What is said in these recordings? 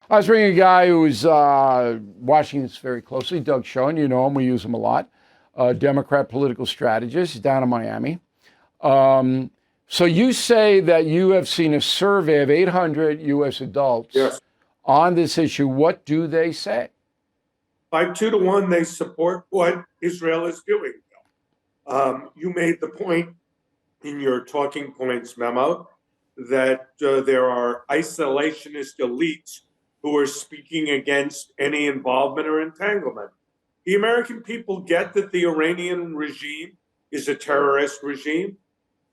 I was bringing a guy who is watching this very closely, Doug Schoen. You know him, we use him a lot. Democrat political strategist. He's down in Miami. So you say that you have seen a survey of 800 U.S. adults Yes. on this issue. What do they say? By 2 to 1, they support what Israel is doing. You made the point in your talking points memo that there are isolationist elites who are speaking against any involvement or entanglement. The American people get that the Iranian regime is a terrorist regime,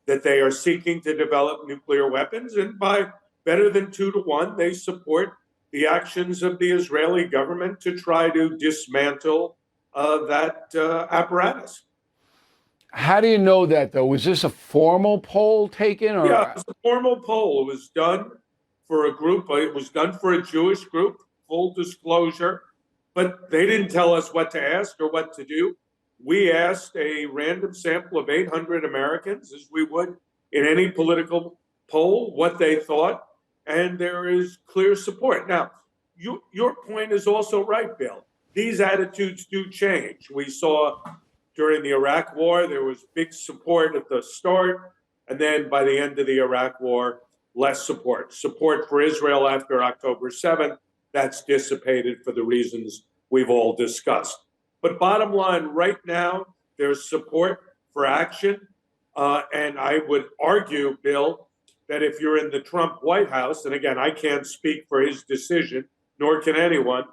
that they are seeking to develop nuclear weapons, and by better than 2 to 1, they support the actions of the Israeli government to try to dismantle that apparatus. How do you know that, though? Was this a formal poll taken, Yeah, it or was a formal poll. It was done for a group. It was done for a Jewish group, full disclosure, but they didn't tell us what to ask or what to do. We asked a random sample of 800 Americans, as we would in any political poll, what they thought, and there is clear support. Now, your point is also right, Bill. These attitudes do change. We saw during the Iraq War, there was big support at the start, and then by the end of the Iraq War, less support. Support for Israel after October 7th, that's dissipated for the reasons we've all discussed. But bottom line, right now, there's support for action. And I would argue, Bill, that if you're in the Trump White House, and again, I can't speak for his decision, nor can anyone,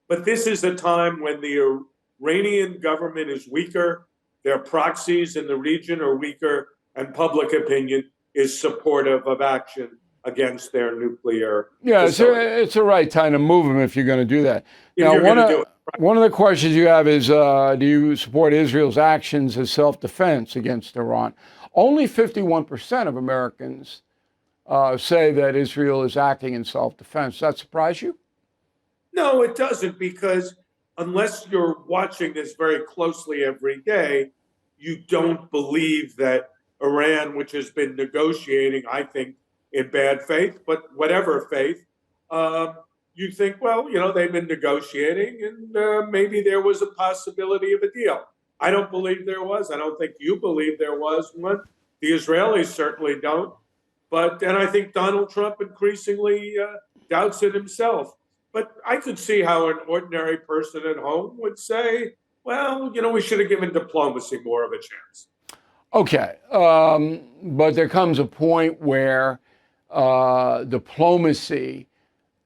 but this is a time when the Iranian government is weaker, their proxies in the region are weaker, and public opinion is supportive of action against their nuclear yeah, facility. it's the right time to move them if you're going to do that. If Now, you're going to do it. one of the questions you have is, do you support Israel's actions as self-defense against Iran? Only 51% of Americans say that Israel is acting in self-defense. Does that surprise you? No, it doesn't, because unless you're watching this very closely every day, you don't believe that Iran, which has been negotiating, I think, in bad faith, but whatever faith, you think, well, they've been negotiating and maybe there was a possibility of a deal. I don't believe there was. I don't think you believe there was one. The Israelis certainly don't. And I think Donald Trump increasingly doubts it himself. But I could see how an ordinary person at home would say, well, we should have given diplomacy more of a chance. Okay, but there comes a point where diplomacy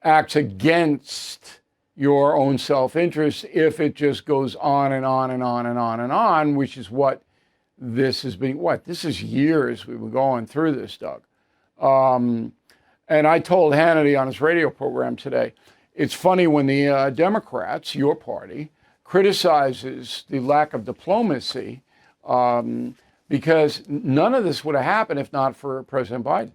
acts against your own self-interest if it just goes on and on and on and on and on, which is what this has been. This is years we've been going through this, Doug. And I told Hannity on his radio program today, it's funny when the Democrats, your party, criticizes the lack of diplomacy, because none of this would have happened if not for President Biden.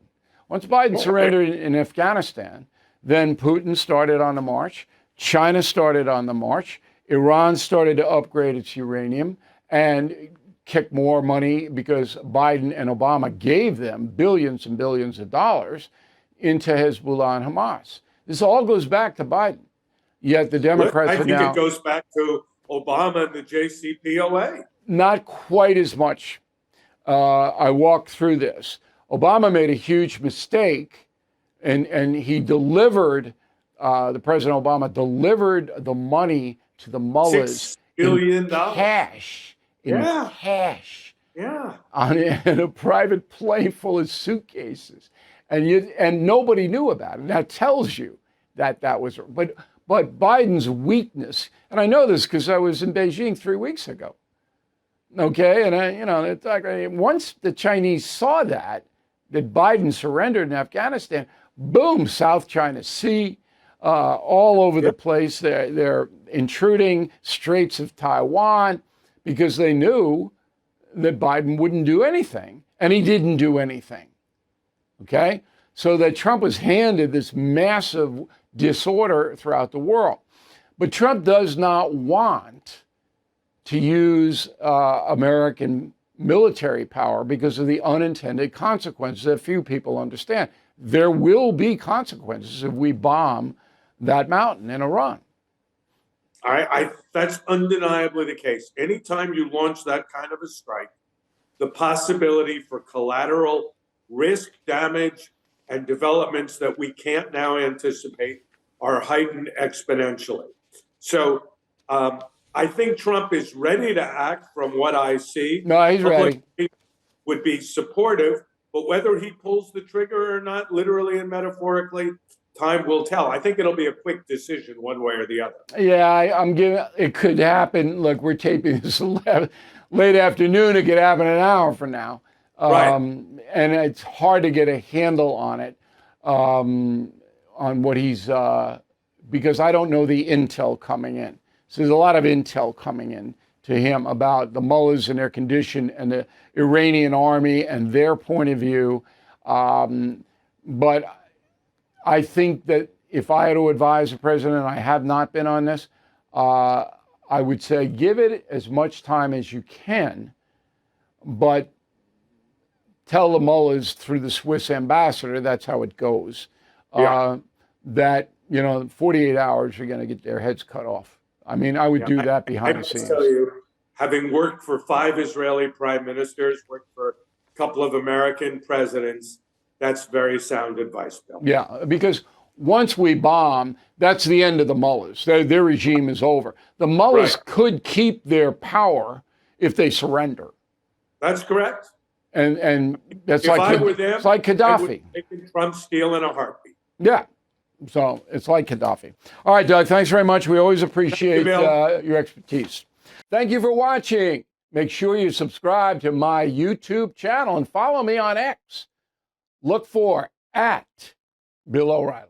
Once Biden surrendered in Afghanistan, then Putin started on the march, China started on the march, Iran started to upgrade its uranium and kick more money, because Biden and Obama gave them billions and billions of dollars into Hezbollah and Hamas. This all goes back to Biden. Yet the Democrats I are think now... it goes back to Obama and the JCPOA. Not quite as much. I walked through this. Obama made a huge mistake, and he delivered, the President Obama delivered the money to the mullahs $6 billion. in cash. Cash. Yeah. In a private plane full of suitcases. And nobody knew about it. That tells you that was... But Biden's weakness, and I know this because I was in Beijing 3 weeks ago. Okay, and it's like, once the Chinese saw that Biden surrendered in Afghanistan, boom, South China Sea, all over the place. They're intruding Straits of Taiwan, because they knew that Biden wouldn't do anything, and he didn't do anything. Okay, so that Trump was handed this massive disorder throughout the world. But Trump does not want to use American military power because of the unintended consequences that few people understand. There will be consequences if we bomb that mountain in Iran. That's undeniably the case. Anytime you launch that kind of a strike, the possibility for collateral risk, damage, and developments that we can't now anticipate are heightened exponentially. So I think Trump is ready to act from what I see. No, he's ready. Would be supportive, but whether he pulls the trigger or not, literally and metaphorically, time will tell. I think it'll be a quick decision one way or the other. Yeah, I'm giving. It could happen. Look, we're taping this late afternoon. It could happen an hour from now. Right. And it's hard to get a handle on it, on what he's, because I don't know the intel coming in. So there's a lot of intel coming in to him about the mullahs and their condition and the Iranian army and their point of view. But I think that if I had to advise the president, I have not been on this, I would say give it as much time as you can, but tell the mullahs through the Swiss ambassador, that's how it goes, that, 48 hours are going to get their heads cut off. I mean, I would do that behind the scenes. I tell you, having worked for 5 Israeli prime ministers, worked for a couple of American presidents, that's very sound advice, Bill. Yeah, because once we bomb, that's the end of the mullahs. Their regime is over. The mullahs could keep their power if they surrender. That's correct. And that's if like, I were them, it's like Gaddafi. I would take Trump's deal in a heartbeat. Yeah. So it's like Gaddafi. All right, Doug, thanks very much. We always appreciate your expertise. Thank you for watching. Make sure you subscribe to my YouTube channel and follow me on X. Look for @Bill O'Reilly.